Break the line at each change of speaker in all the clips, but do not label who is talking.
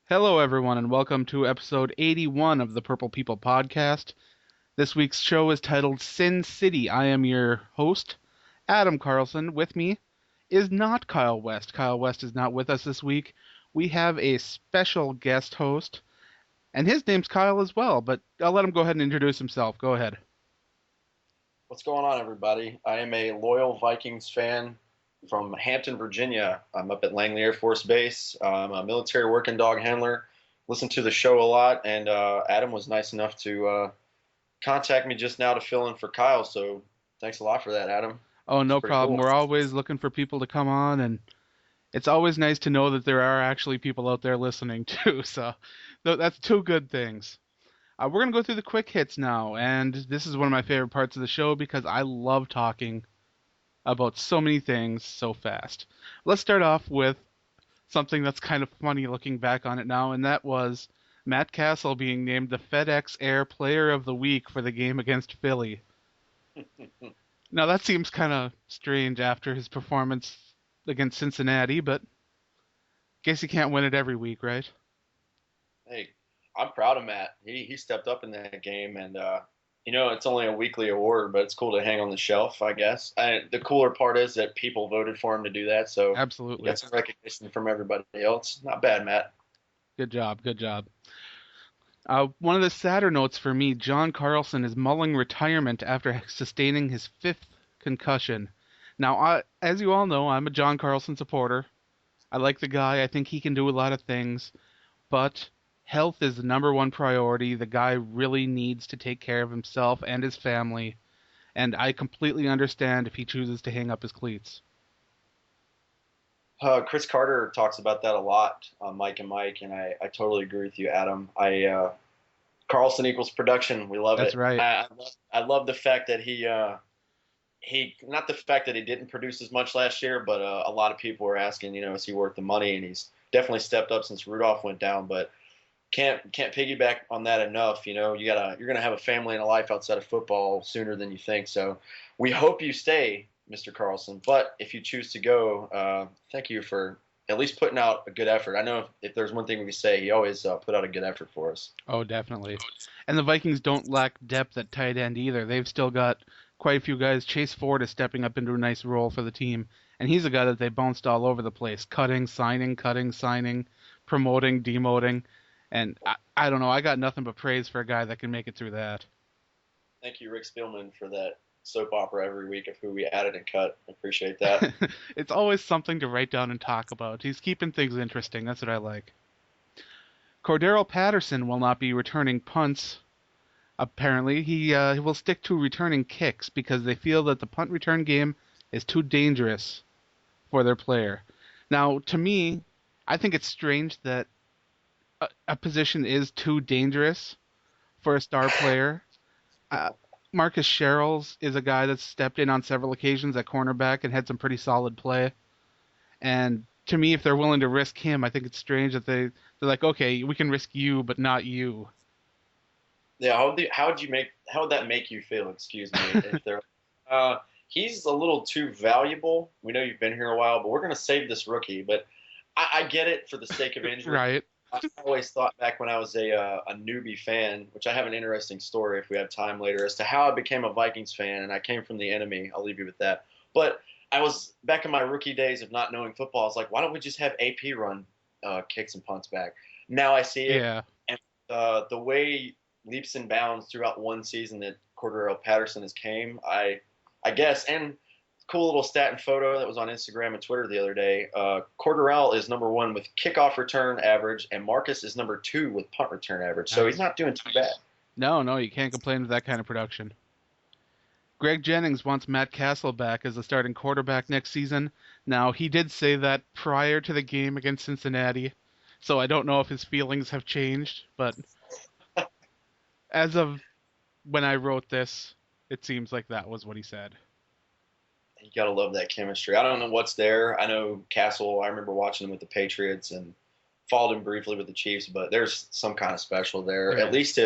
Hello, everyone, and welcome to episode 81 of the Purple People podcast. This week's show is titled Sin City. I am your host, Adam Carlson. With me is not Kyle West. Kyle West is not with us this week. We have a special guest host, and his name's Kyle as well, but I'll let him go ahead and introduce himself. Go ahead.
What's going on, everybody? I am a loyal Vikings fan from Hampton, Virginia. I'm up at Langley Air Force Base. I'm a military working dog handler. Listen to the show a lot, and Adam was nice enough to contact me just now to fill in for Kyle. So thanks a lot for that, Adam.
Oh,
It's
no
pretty
problem.
cool.
We're always looking for people to come on, and it's always nice to know that there are actually people out there listening too. So that's two good things. We're going to go through the quick hits now, and this is one of my favorite parts of the show because I love talking about so many things so fast. Let's start off with something that's kind of funny looking back on it now, and that was Matt Castle being named the FedEx Air Player of the Week for the game against Philly. Now, that seems kind of strange after his performance against Cincinnati, but guess you can't win it every week, right?
Hey, I'm proud of Matt. He stepped up in that game, and it's only a weekly award, but it's cool to hang on the shelf, I guess. The cooler part is that people voted for him to do that, so he
Absolutely.
got some recognition from everybody else. Not bad, Matt.
Good job, good job. One of the sadder notes for me, John Carlson is mulling retirement after sustaining his fifth concussion. Now, as you all know, I'm a John Carlson supporter. I like the guy. I think he can do a lot of things, but health is the number one priority. The guy really needs to take care of himself and his family, and I completely understand if he chooses to hang up his cleats.
Chris Carter talks about that a lot on Mike and Mike, and I totally agree with you, Adam. Carlson equals production. We love
That's
it.
right.
I love the fact that he not the fact that he didn't produce as much last year, but a lot of people were asking, is he worth the money? And he's definitely stepped up since Rudolph went down. But can't piggyback on that enough. You're gonna have a family and a life outside of football sooner than you think. So we hope you stay, Mr. Carlson. But if you choose to go, thank you for at least putting out a good effort. I know if there's one thing we can say, he always put out a good effort for us.
Oh, definitely. And the Vikings don't lack depth at tight end either. They've still got quite a few guys. Chase Ford is stepping up into a nice role for the team, and he's a guy that they bounced all over the place, cutting, signing, promoting, demoting, and I don't know. I got nothing but praise for a guy that can make it through that.
Thank you, Rick Spielman, for that soap opera every week of who we added and cut. I appreciate that.
It's always something to write down and talk about. He's keeping things interesting. That's what I like. Cordero Patterson will not be returning punts. Apparently, he will stick to returning kicks because they feel that the punt return game is too dangerous for their player. Now, to me, I think it's strange that a position is too dangerous for a star player. Uh, Marcus Sherrills is a guy that's stepped in on several occasions at cornerback and had some pretty solid play. And to me, if they're willing to risk him, I think it's strange that they're like, okay, we can risk you, but not you.
Yeah, how would that make you feel? Excuse me, if they're he's a little too valuable. We know you've been here a while, but we're going to save this rookie. But I get it for the sake of injury.
Right.
I always thought back when I was a newbie fan, which I have an interesting story if we have time later as to how I became a Vikings fan, and I came from the enemy. I'll leave you with that. But I was back in my rookie days of not knowing football. I was like, why don't we just have AP run kicks and punts back? Now I see it,
Yeah.
and the way leaps and bounds throughout one season that Cordero Patterson has came, I guess, and cool little stat and photo that was on Instagram and Twitter the other day. Cordarrelle is number one with kickoff return average, and Marcus is number two with punt return average. So he's
Nice.
not doing too bad.
No, you can't complain with that kind of production. Greg Jennings wants Matt Castle back as the starting quarterback next season. Now, he did say that prior to the game against Cincinnati, so I don't know if his feelings have changed, but as of when I wrote this, it seems like that was what he said.
You gotta love that chemistry. I don't know what's there. I know Castle. I remember watching him with the Patriots and followed him briefly with the Chiefs, but there's some kind of special there.
There
At
is.
least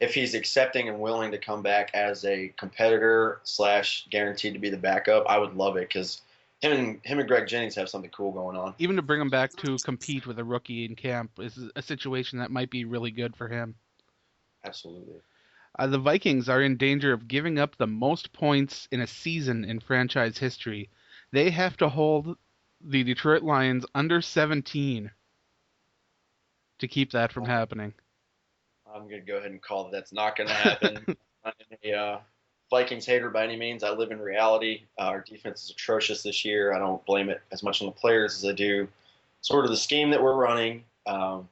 if he's accepting and willing to come back as a competitor slash guaranteed to be the backup, I would love it because him and Greg Jennings have something cool going on.
Even to bring him back to compete with a rookie in camp is a situation that might be really good for him.
Absolutely.
The Vikings are in danger of giving up the most points in a season in franchise history. They have to hold the Detroit Lions under 17 to keep that from happening.
I'm going to go ahead and call that's not going to happen. I'm a Vikings hater by any means. I live in reality. Our defense is atrocious this year. I don't blame it as much on the players as I do sort of the scheme that we're running. And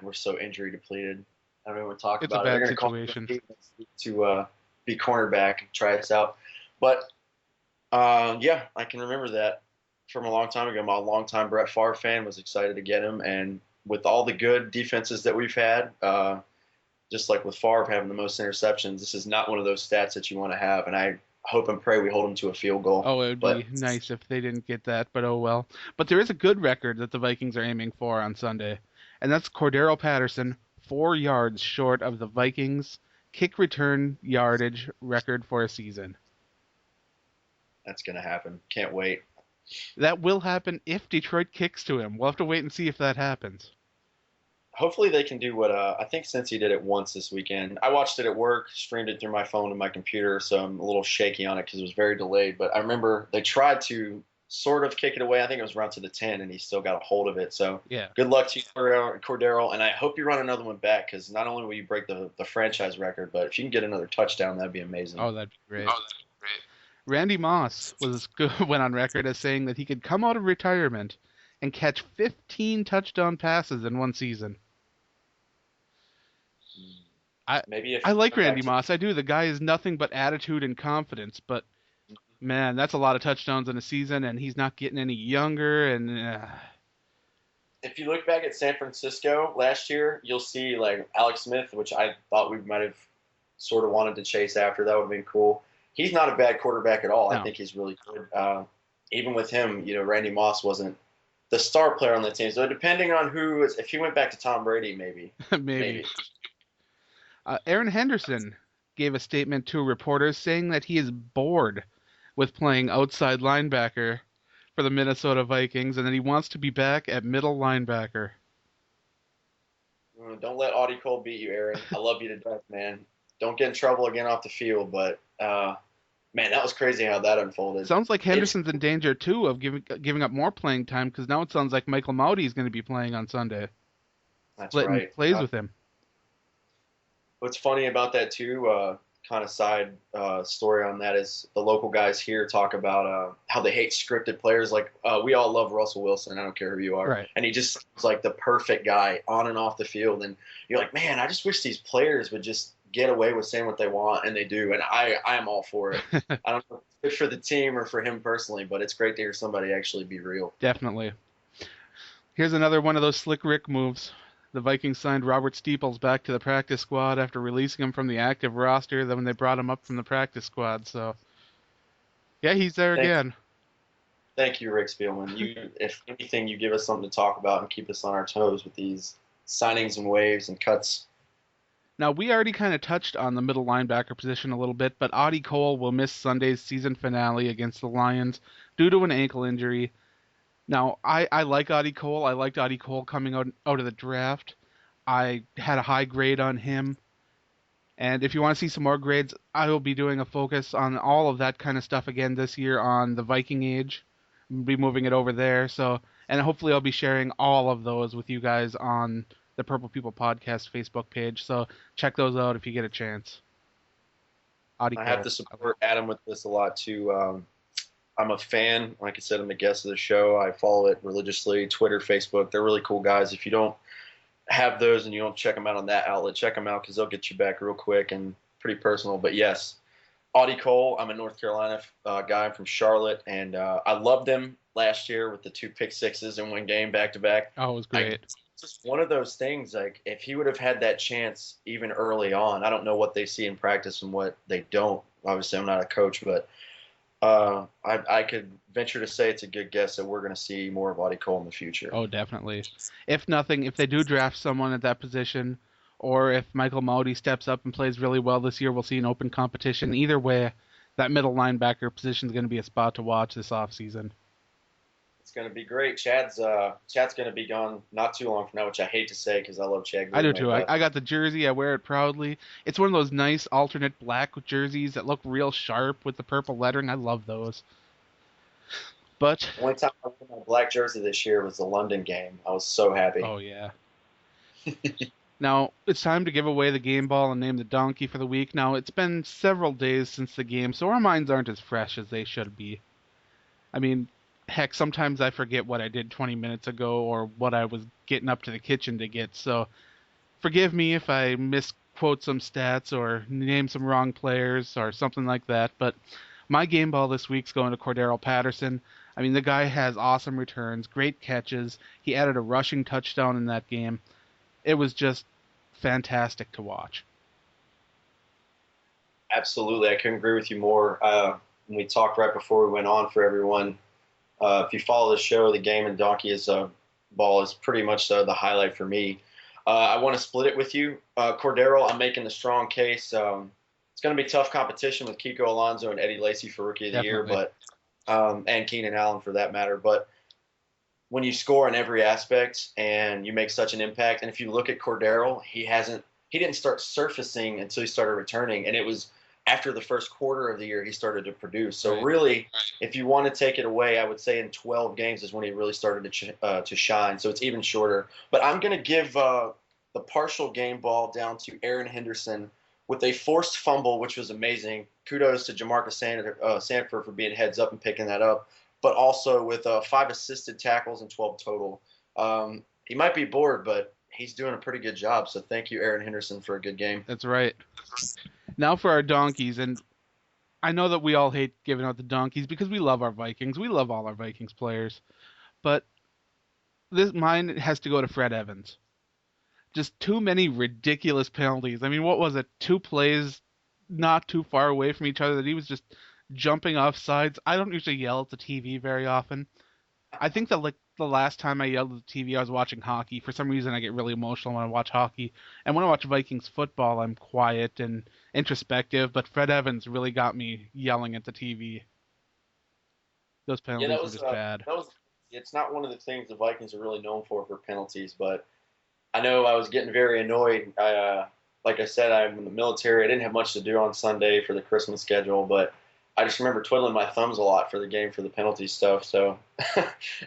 we're so injury depleted. I don't even want to talk
It's
about
a
it.
bad
They're going
situation.
to call to be cornerback and try us out. But yeah, I can remember that from a long time ago. My longtime Brett Favre fan was excited to get him, and with all the good defenses that we've had, just like with Favre having the most interceptions, this is not one of those stats that you want to have. And I hope and pray we hold him to a field goal.
Oh, it would be nice if they didn't get that, but oh well. But there is a good record that the Vikings are aiming for on Sunday, and that's Cordero Patterson, 4 yards short of the Vikings' kick return yardage record for a season.
That's going to happen. Can't wait.
That will happen if Detroit kicks to him. We'll have to wait and see if that happens.
Hopefully they can do what I think Cincy did it once this weekend. I watched it at work, streamed it through my phone and my computer, so I'm a little shaky on it because it was very delayed. But I remember they tried to sort of kick it away. I think it was around to the 10, and he still got a hold of it. So
yeah,
good luck to you, Cordero, and I hope you run another one back because not only will you break the franchise record, but if you can get another touchdown, that'd be amazing.
Oh, that'd be great. Randy Moss went on record as saying that he could come out of retirement and catch 15 touchdown passes in one season. I like Randy Moss. I do. The guy is nothing but attitude and confidence, but man, that's a lot of touchdowns in a season, and he's not getting any younger. And
if you look back at San Francisco last year, you'll see like Alex Smith, which I thought we might have sort of wanted to chase after. That would have been cool. He's not a bad quarterback at all. No. I think he's really good. Even with him, Randy Moss wasn't the star player on the team. So depending on if he went back to Tom Brady, maybe.
maybe. Aaron Henderson gave a statement to reporters saying that he is bored with playing outside linebacker for the Minnesota Vikings and that he wants to be back at middle linebacker.
Don't let Audie Cole beat you, Aaron. I love you to death, man. Don't get in trouble again off the field, but man, that was crazy how that unfolded.
Sounds like Henderson's in danger too of giving up more playing time because now it sounds like Michael Mauti is going to be playing on Sunday.
That's right.
Plays with him.
What's funny about that too, kind of side story on that is the local guys here talk about how they hate scripted players. Like we all love Russell Wilson. I don't care who you are,
right. And
he just seems like the perfect guy on and off the field. And you're like, man, I just wish these players would just get away with saying what they want, and they do. And I am all for it. I don't know if it's good for the team or for him personally, but it's great to hear somebody actually be real.
Definitely. Here's another one of those slick Rick moves. The Vikings signed Robert Steeples back to the practice squad after releasing him from the active roster when they brought him up from the practice squad. So, yeah, he's there again.
Thank you, Rick Spielman. If anything, you give us something to talk about and keep us on our toes with these signings and waves and cuts.
Now, we already kind of touched on the middle linebacker position a little bit, but Audie Cole will miss Sunday's season finale against the Lions due to an ankle injury. Now, I like Audie Cole. I liked Audie Cole coming out of the draft. I had a high grade on him. And if you want to see some more grades, I will be doing a focus on all of that kind of stuff again this year on the Viking Age. I'll be moving it over there. And hopefully I'll be sharing all of those with you guys on the Purple People Podcast Facebook page. So check those out if you get a chance.
Audie Cole. I have to support Adam with this a lot too. I'm a fan. Like I said, I'm a guest of the show. I follow it religiously. Twitter, Facebook. They're really cool guys. If you don't have those and you don't check them out on that outlet, check them out because they'll get you back real quick and pretty personal. But yes, Audie Cole. I'm a North Carolina guy. I'm from Charlotte, and I loved him last year with the 2 pick sixes in one game back to back.
Oh, it was great.
It's just one of those things. Like if he would have had that chance even early on, I don't know what they see in practice and what they don't. Obviously, I'm not a coach, but I could venture to say it's a good guess that we're going to see more of Audie Cole in the future.
Oh, definitely. If nothing, if they do draft someone at that position, or if Michael Mauti steps up and plays really well this year, we'll see an open competition. Either way, that middle linebacker position is going to be a spot to watch this offseason.
It's going to be great. Chad's going to be gone not too long from now, which I hate to say because I love Chad
I do
Greenway.
too. I
But
got the jersey. I wear it proudly. It's one of those nice alternate black jerseys that look real sharp with the purple lettering. I love those. But
the only time I wore my black jersey this year was the London game. I was so happy.
oh yeah. Now it's time to give away the game ball and name the donkey for the week. Now it's been several days since the game, so our minds aren't as fresh as they should be. I mean, heck, sometimes I forget what I did 20 minutes ago or what I was getting up to the kitchen to get. So forgive me if I misquote some stats or name some wrong players or something like that, but my game ball this week's going to Cordero Patterson. I mean, the guy has awesome returns, great catches. He added a rushing touchdown in that game. It was just fantastic to watch.
Absolutely, I couldn't agree with you more. When we talked right before we went on for everyone, if you follow the show, the game and donkey ball is pretty much the highlight for me. I want to split it with you. Cordero, I'm making the strong case. It's going to be tough competition with Kiko Alonso and Eddie Lacy for Rookie of the Year,
Definitely.
but and Keenan Allen for that matter. But when you score in every aspect and you make such an impact, and if you look at Cordero, he didn't start surfacing until he started returning, and it was after the first quarter of the year he started to produce. So
Right.
really, if you want to take it away, I would say in 12 games is when he really started to shine. So it's even shorter. But I'm going to give the partial game ball down to Aaron Henderson with a forced fumble, which was amazing. Kudos to Jamarcus Sanford for being heads up and picking that up, but also with 5 assisted tackles and 12 total. He might be bored, but he's doing a pretty good job. So thank you, Aaron Henderson, for a good game.
That's right. Now for our donkeys, and I know that we all hate giving out the donkeys because we love our Vikings. We love all our Vikings players, but this mine has to go to Fred Evans. Just too many ridiculous penalties. I mean, what was it? 2 plays not too far away from each other that he was just jumping off sides. I don't usually yell at the TV very often. I think that like the last time I yelled at the TV, I was watching hockey. For some reason, I get really emotional when I watch hockey, and when I watch Vikings football, I'm quiet and introspective. But Fred Evans really got me yelling at the TV. Those
Yeah,
penalties were just bad.
that was. It's not one of the things the Vikings are really known for penalties, but I know I was getting very annoyed. Like I said, I'm in the military. I didn't have much to do on Sunday for the Christmas schedule, but I just remember twiddling my thumbs a lot for the game for the penalty stuff. So,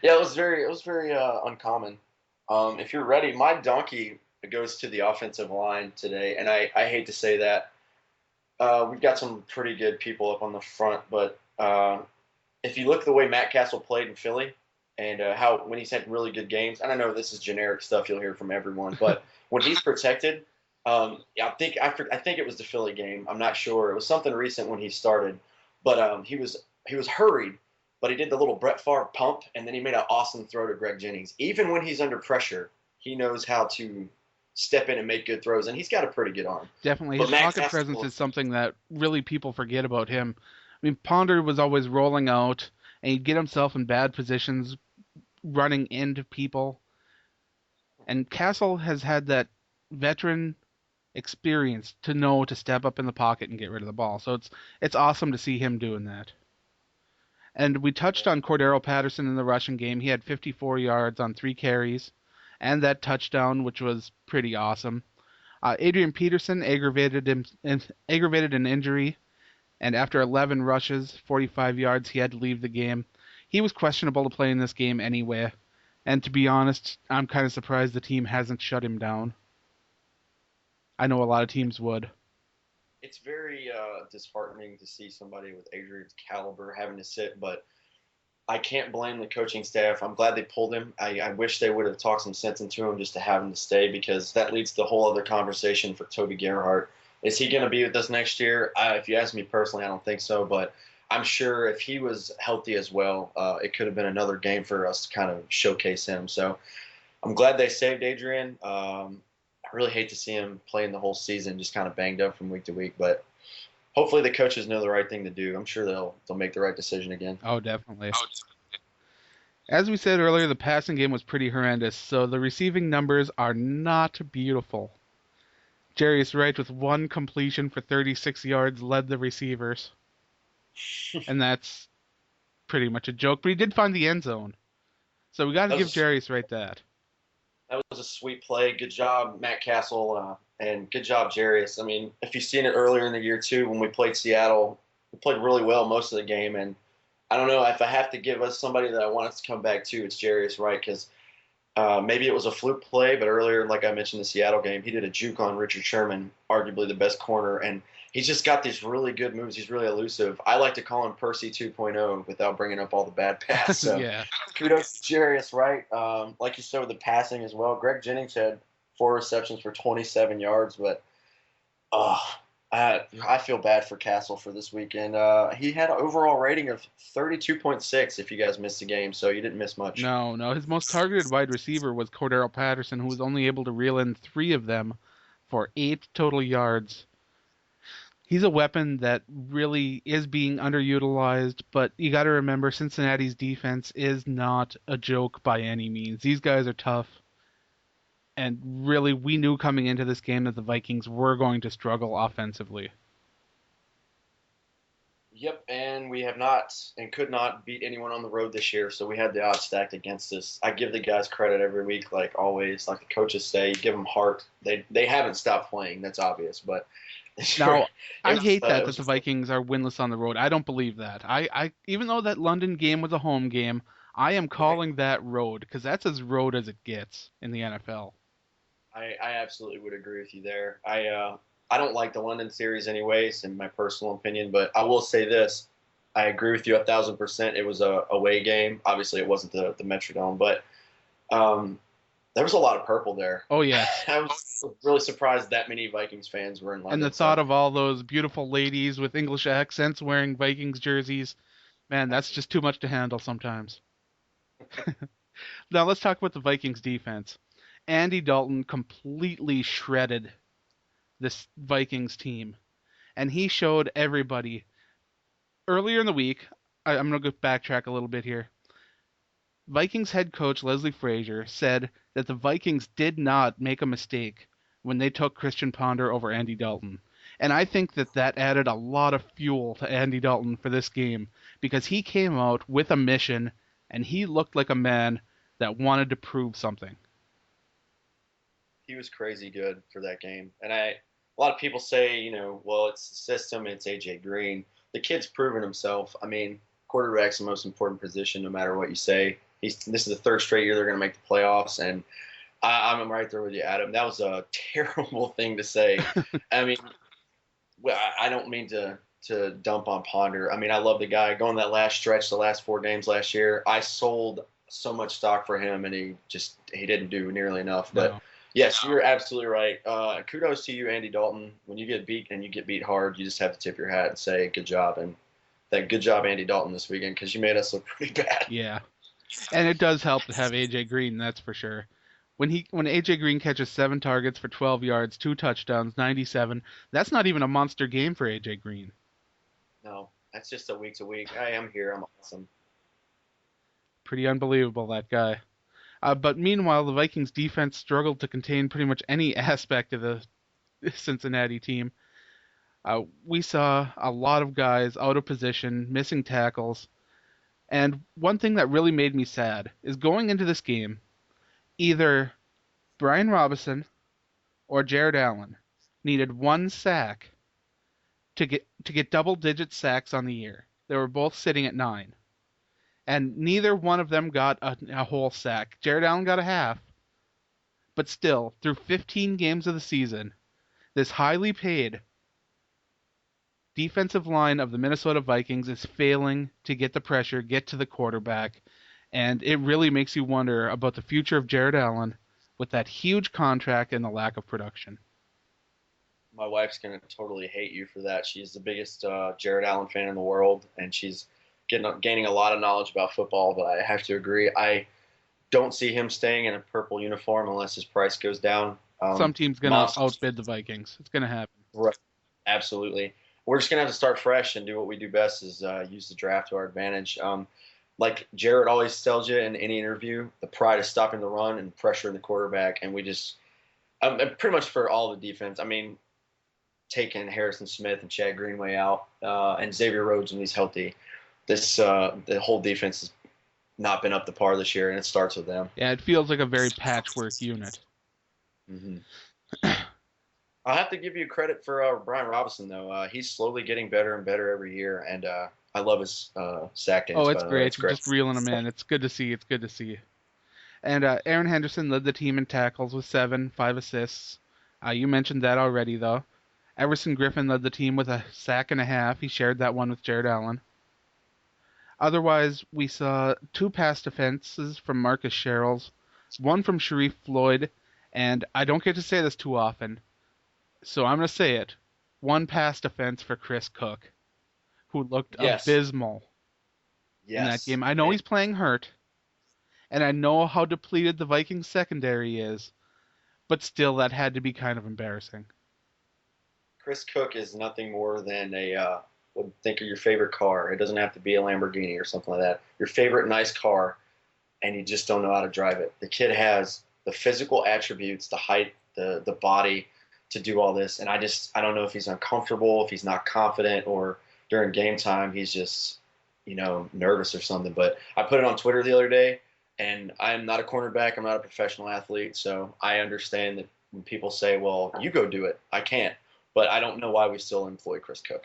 yeah, it was very uncommon. If you're ready, my donkey goes to the offensive line today, and I hate to say that. We've got some pretty good people up on the front, but if you look at the way Matt Castle played in Philly and how when he's had really good games, and I know this is generic stuff you'll hear from everyone, but when he's protected, yeah, I think it was the Philly game. I'm not sure. It was something recent when he started, but he was hurried, but he did the little Brett Favre pump, and then he made an awesome throw to Greg Jennings. Even when he's under pressure, he knows how to step in and make good throws, and he's got a pretty good arm.
Definitely,
But
his
Matt
pocket presence
Castle,
is something that really people forget about him. I mean, Ponder was always rolling out, and he'd get himself in bad positions, running into people. And Castle has had that veteran experience to know to step up in the pocket and get rid of the ball. So it's awesome to see him doing that. And we touched on Cordero Patterson in the rushing game. He had 54 yards on 3 carries, and that touchdown, which was pretty awesome. Adrian Peterson aggravated an injury, and after 11 rushes, 45 yards, he had to leave the game. He was questionable to play in this game anyway, and to be honest, I'm kind of surprised the team hasn't shut him down. I know a lot of teams would.
it's very disheartening to see somebody with Adrian's caliber having to sit, but I can't blame the coaching staff. I'm glad they pulled him. I wish they would have talked some sense into him just to have him to stay because that leads to the whole other conversation for Toby Gerhart. Is he going to be with us next year? If you ask me personally, I don't think so, but I'm sure if he was healthy as well, it could have been another game for us to kind of showcase him. So I'm glad they saved Adrian. I really hate to see him playing the whole season just kind of banged up from week to week, but hopefully the coaches know the right thing to do. I'm sure they'll make the right decision again.
Oh, definitely. As we said earlier, the passing game was pretty horrendous, so the receiving numbers are not beautiful. Jarius Wright with 1 completion for 36 yards led the receivers. and that's pretty much a joke. But he did find the end zone, so we got to
That
give
was
Jarius right that.
a sweet play. Good job, Matt Castle, and good job, Jarius. I mean, if you've seen it earlier in the year too, when we played Seattle, we played really well most of the game. And I don't know if I have to give us somebody that I want us to come back to, it's Jarius, right? Because maybe it was a fluke play, but earlier, like I mentioned, the Seattle game, he did a juke on Richard Sherman, arguably the best corner, and he's just got these really good moves. He's really elusive. I like to call him Percy 2.0 without bringing up all the bad pass. So
Yeah.
kudos to Jarius, right? Like you said with the passing as well. Greg Jennings had 4 receptions for 27 yards, but uh, I feel bad for Castle for this weekend. He had an overall rating of 32.6 if you guys missed the game, so you didn't miss much.
No, no. His most targeted wide receiver was Cordero Patterson, who was only able to reel in 3 of them for 8 total yards. He's a weapon that really is being underutilized, but you got to remember Cincinnati's defense is not a joke by any means. These guys are tough, and really we knew coming into this game that the Vikings were going to struggle offensively.
Yep, and we have not and could not beat anyone on the road this year, so we had the odds stacked against us. I give the guys credit every week, like always, like the coaches say, give them heart. They haven't stopped playing, that's obvious, but
Now, I hate
it
that
was
the
just
Vikings are winless on the road. I don't believe that. I even though that London game was a home game, I am
right.
calling that road because that's as road as it gets in the NFL.
I absolutely would agree with you there. I don't like the London series anyways, in my personal opinion, but I will say this: I agree with you 1,000%. It was a away game. Obviously, it wasn't the Metrodome, but um, there was a lot of purple there.
Oh yes.
I was really surprised that many Vikings fans were in
And the
London.
thought
So
of all those beautiful ladies with English accents wearing Vikings jerseys, man, that's just too much to handle sometimes. Now let's talk about the Vikings defense. Andy Dalton completely shredded this Vikings team, and he showed everybody earlier in the week. I'm going to go backtrack a little bit here. Vikings head coach Leslie Frazier said that the Vikings did not make a mistake when they took Christian Ponder over Andy Dalton. And I think that that added a lot of fuel to Andy Dalton for this game because he came out with a mission and he looked like a man that wanted to prove something.
he was crazy good for that game. And a lot of people say, well, it's the system, it's AJ Green. The kid's proven himself. I mean, quarterback's the most important position, no matter what you say. This is the third straight year they're going to make the playoffs, and I'm right there with you, Adam. That was a terrible thing to say. I mean, well, I don't mean to dump on Ponder. I mean, I love the guy. Going that last stretch, the last 4 games last year, I sold so much stock for him, and he didn't do nearly enough. But
No.
yes, you're absolutely right. Kudos to you, Andy Dalton. When you get beat and you get beat hard, you just have to tip your hat and say good job, and that good job, Andy Dalton, this weekend because you made us look pretty bad.
Yeah. And it does help to have AJ Green, that's for sure. When AJ Green catches 7 targets for 12 yards, 2 touchdowns, 97, that's not even a monster game for AJ Green.
No, that's just a week to week. I am here. I'm awesome.
Pretty unbelievable, that guy. But meanwhile, the Vikings defense struggled to contain pretty much any aspect of the Cincinnati team. We saw a lot of guys out of position, missing tackles. And one thing that really made me sad is going into this game, either Brian Robinson or Jared Allen needed 1 sack to get double-digit sacks on the year. They were both sitting at 9, and neither one of them got a whole sack. Jared Allen got a half, but still, through 15 games of the season, this highly paid defensive line of the Minnesota Vikings is failing to get the pressure, get to the quarterback, and it really makes you wonder about the future of Jared Allen with that huge contract and the lack of production.
My wife's gonna totally hate you for that. She's the biggest Jared Allen fan in the world, and she's gaining a lot of knowledge about football. But I have to agree, I don't see him staying in a purple uniform unless his price goes down.
Some team's gonna
Monster,
outbid the Vikings. It's gonna happen.
right? Absolutely. We're just gonna have to start fresh and do what we do best: is use the draft to our advantage. Like Jared always tells you in any interview, the pride is stopping the run and pressuring the quarterback, and we just pretty much for all the defense. I mean, taking Harrison Smith and Chad Greenway out, and Xavier Rhodes when he's healthy, the whole defense has not been up to par this year, and it starts with them.
Yeah, it feels like a very patchwork unit.
Mm-hmm. I'll have to give you credit for Brian Robinson, though. He's slowly getting better and better every year, and I love his sack dance.
Oh,
By
it's
the way,
great.
it's great.
Just reeling them in. It's good to see. It's good to see. And Aaron Henderson led the team in tackles with 7, 5 assists. You mentioned that already, though. Everson Griffin led the team with a sack and a half. He shared that one with Jared Allen. Otherwise, we saw 2 pass defenses from Marcus Sherrills, 1 from Sharif Floyd, and I don't get to say this too often, so I'm going to say it. 1 pass defense for Chris Cook, who looked
Yes,
abysmal in that
yes.
game. I know he's playing hurt, and I know how depleted the Vikings secondary is, but still, that had to be kind of embarrassing.
Chris Cook is nothing more than think of your favorite car. It doesn't have to be a Lamborghini or something like that. Your favorite nice car, and you just don't know how to drive it. The kid has the physical attributes, the height, the body to do all this, and I don't know if he's uncomfortable, if he's not confident, or during game time he's just nervous or something. But I put it on Twitter the other day, and I'm not a cornerback, I'm not a professional athlete, so I understand that when people say, "Well, you go do it," I can't. But I don't know why we still employ Chris Cook.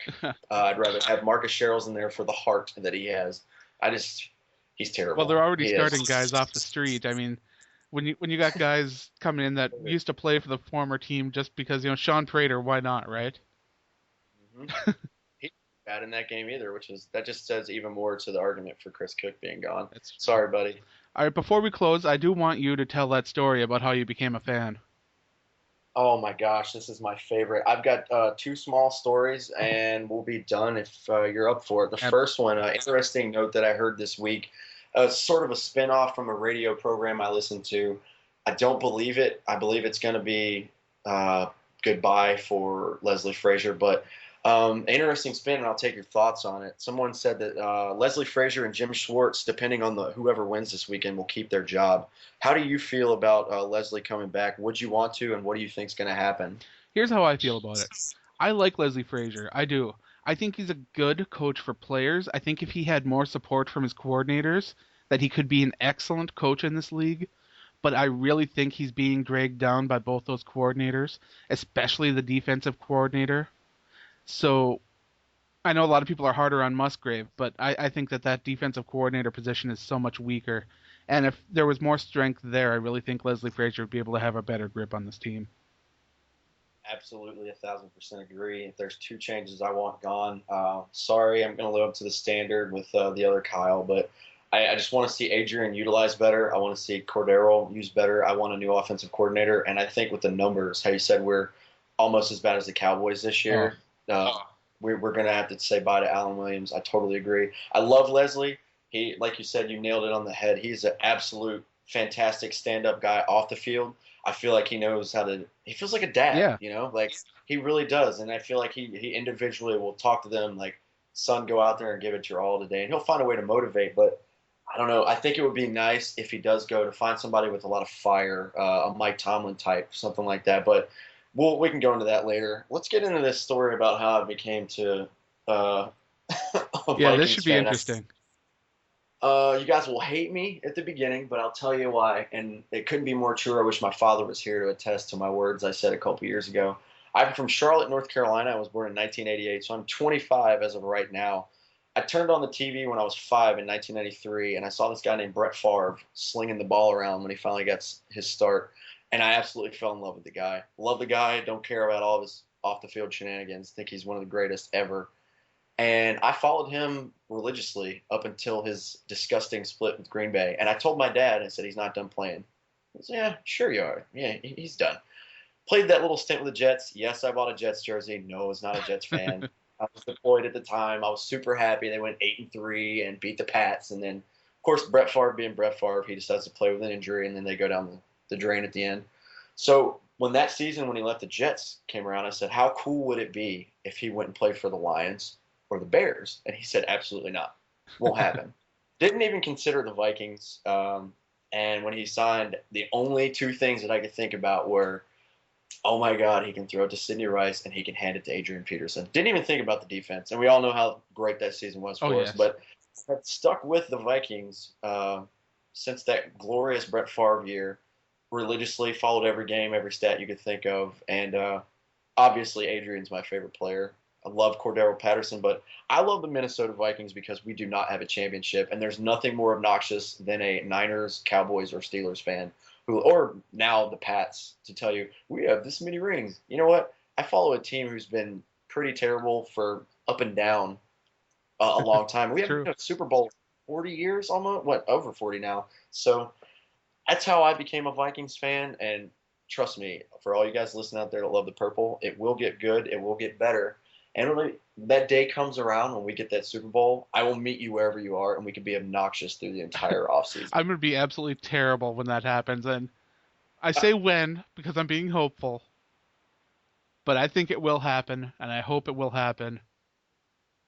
I'd rather have Marcus Sherrills in there for the heart that he has. He's terrible.
Well, they're already
He
starting
is.
guys off the street. I mean, when you got guys coming in that used to play for the former team just because, Sean Prater, why not, right?
Mm-hmm. He's bad in that game either, that just says even more to the argument for Chris Cook being gone.
That's true.
Sorry, buddy.
All right, before we close, I do want you to tell that story about how you became a fan.
Oh my gosh, this is my favorite. I've got 2 small stories, and we'll be done if you're up for it. The first one, interesting note that I heard this week, sort of a spinoff from a radio program I listened to. I don't believe it. I believe it's going to be goodbye for Leslie Frazier, but interesting spin, and I'll take your thoughts on it. Someone said that Leslie Frazier and Jim Schwartz, depending on whoever wins this weekend, will keep their job. How do you feel about Leslie coming back? Would you want to, and what do you think is going to happen?
Here's how I feel about it. I like Leslie Frazier. I do. I think he's a good coach for players. I think if he had more support from his coordinators, that he could be an excellent coach in this league. But I really think he's being dragged down by both those coordinators, especially the defensive coordinator. So I know a lot of people are harder on Musgrave, but I think that defensive coordinator position is so much weaker. And if there was more strength there, I really think Leslie Frazier would be able to have a better grip on this team.
Absolutely, 1,000% agree. If there's 2 changes I want gone, sorry, I'm going to live up to the standard with the other Kyle, but I just want to see Adrian utilized better. I want to see Cordero used better. I want a new offensive coordinator, and I think with the numbers, how you said we're almost as bad as the Cowboys this year. We're going to have to say bye to Alan Williams. I totally agree. I love Leslie. He, like you said, you nailed it on the head. He's an absolute fantastic stand-up guy off the field. I feel like he knows how to – he feels like a dad, like he really does. And I feel like he individually will talk to them like, son, go out there and give it your all today. And he'll find a way to motivate. But I don't know. I think it would be nice if he does go to find somebody with a lot of fire, a Mike Tomlin type, something like that. But we can go into that later. Let's get into this story about how I became to a
yeah, this should be interesting.
You guys will hate me at the beginning, but I'll tell you why. And it couldn't be more true. I wish my father was here to attest to my words I said a couple years ago. I'm from Charlotte, North Carolina. I was born in 1988, so I'm 25 as of right now. I turned on the TV when I was 5 in 1993, and I saw this guy named Brett Favre slinging the ball around when he finally got his start. And I absolutely fell in love with the guy. Love the guy. Don't care about all of his off-the-field shenanigans. Think he's one of the greatest ever. And I followed him religiously up until his disgusting split with Green Bay. And I told my dad, I said, he's not done playing. He said, yeah, sure you are. Yeah, he's done. Played that little stint with the Jets. Yes, I bought a Jets jersey. No, I was not a Jets fan. I was deployed at the time. I was super happy. They went 8-3 and beat the Pats. And then, of course, Brett Favre being Brett Favre, he decides to play with an injury, and then they go down the drain at the end. So when that season, when he left the Jets, came around, I said, how cool would it be if he went and played for the Lions or the Bears? And he said, absolutely not. Won't happen. Didn't even consider the Vikings. And when he signed, the only 2 things that I could think about were Oh my God, he can throw it to Sidney Rice and he can hand it to Adrian Peterson. Didn't even think about the defense, and we all know how great that season was
Oh
for us.
yes,
But I've stuck with the Vikings since that glorious Brett Favre year. Religiously followed every game, every stat you could think of, and obviously Adrian's my favorite player. I love Cordero Patterson, but I love the Minnesota Vikings because we do not have a championship, and there's nothing more obnoxious than a Niners, Cowboys, or Steelers fan who, or now the Pats, to tell you we have this many rings. You know what? I follow a team who's been pretty terrible for up and down a long time. We
it's
haven't
true.
been to Super Bowl 40 years, almost what over 40 now. So that's how I became a Vikings fan. And trust me, for all you guys listening out there that love the purple, it will get good. It will get better. And when that day comes around, when we get that Super Bowl, I will meet you wherever you are, and we can be obnoxious through the entire offseason.
I'm gonna be absolutely terrible when that happens, and I say when because I'm being hopeful, but I think it will happen, and I hope it will happen.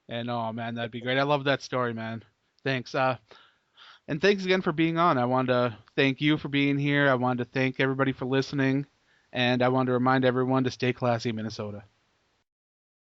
And oh man, that'd be great. I love that story, man. Thanks. And thanks again for being on. I wanted to thank you for being here. I wanted to thank everybody for listening, and I wanted to remind everyone to stay classy, Minnesota.